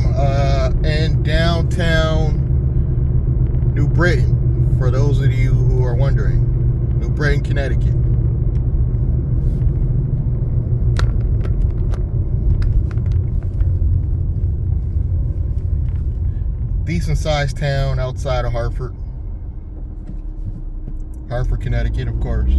am in downtown New Britain, for those of you who are wondering. New Britain, Connecticut. Decent sized town outside of Hartford. Hartford, Connecticut, of course.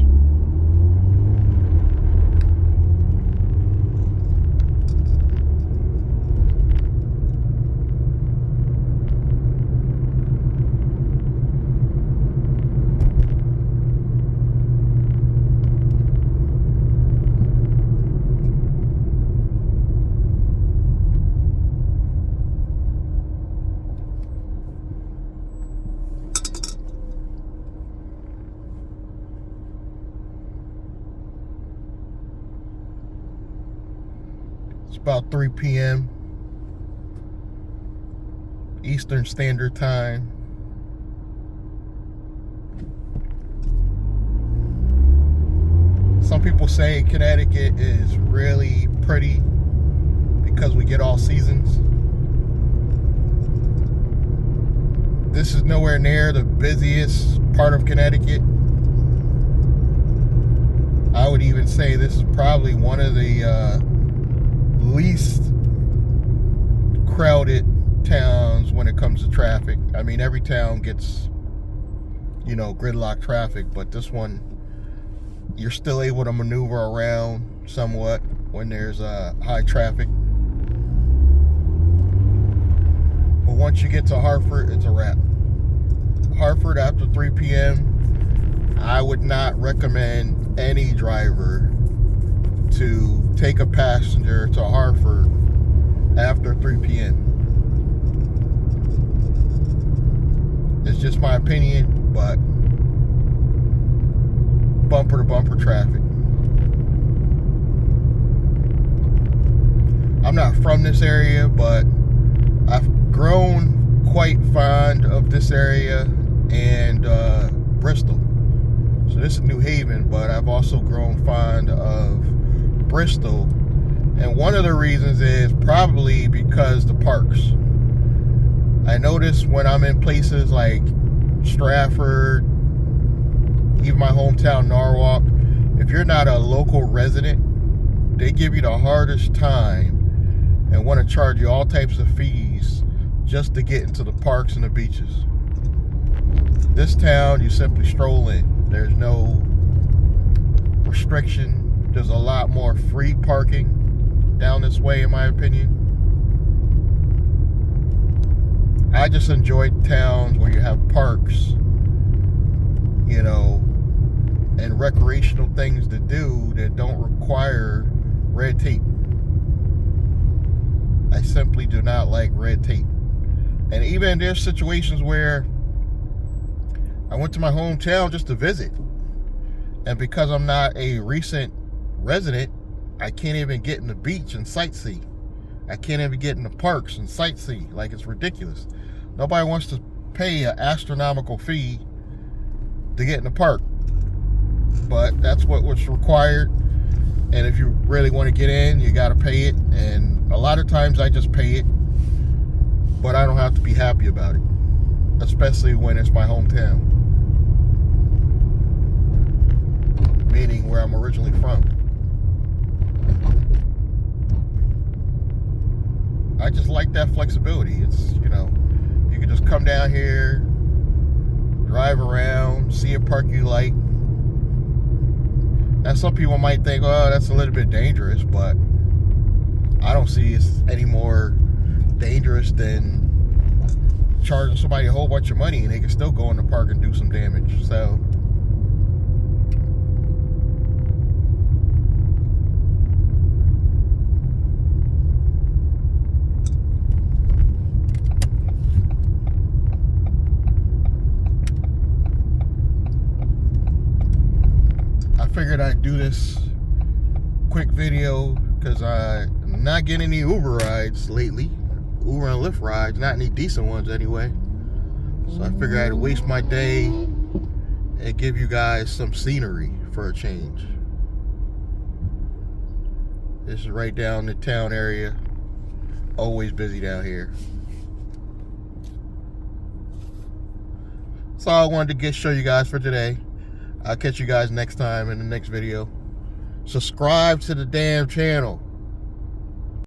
It's about 3 p.m. Eastern Standard Time. Some people say Connecticut is really pretty because we get all seasons. This is nowhere near the busiest part of Connecticut. I would even say this is probably one of the least crowded towns when it comes to traffic. I mean, every town gets, gridlock traffic, but this one, you're still able to maneuver around somewhat when there's high traffic. But once you get to Hartford, it's a wrap. Hartford after 3 p.m., I would not recommend any driver to take a passenger to Hartford after 3 p.m. It's just my opinion, but bumper to bumper traffic. I'm not from this area, but I've grown quite fond of this area and Bristol. So this is New Haven, but I've also grown fond of Bristol, and one of the reasons is probably because the parks. I notice when I'm in places like Stratford, even my hometown Norwalk, if you're not a local resident, they give you the hardest time and want to charge you all types of fees just to get into the parks and the beaches. This town, you simply stroll in. There's no restriction. There's a lot more free parking down this way, in my opinion. I just enjoy towns where you have parks, and recreational things to do that don't require red tape. I simply do not like red tape. And even there's situations where I went to my hometown just to visit, and because I'm not a recent resident, I can't even get in the beach and sightsee. I can't even get in the parks and sightsee. Like, it's ridiculous. Nobody wants to pay an astronomical fee to get in the park, but that's what was required. And if you really want to get in, you got to pay it. And a lot of times I just pay it, but I don't have to be happy about it, especially when it's my hometown, meaning where I'm originally from. I just like that flexibility. It's, you can just come down here, drive around, see a park you like. Now, some people might think, oh, that's a little bit dangerous, but I don't see it's any more dangerous than charging somebody a whole bunch of money and they can still go in the park and do some damage. So figured I'd do this quick video because I'm not getting any Uber rides lately. Uber and Lyft rides, not any decent ones anyway. So I figured I'd waste my day and give you guys some scenery for a change. This is right down the town area. Always busy down here. That's all I wanted to show you guys for today. I'll catch you guys next time in the next video. Subscribe to the damn channel.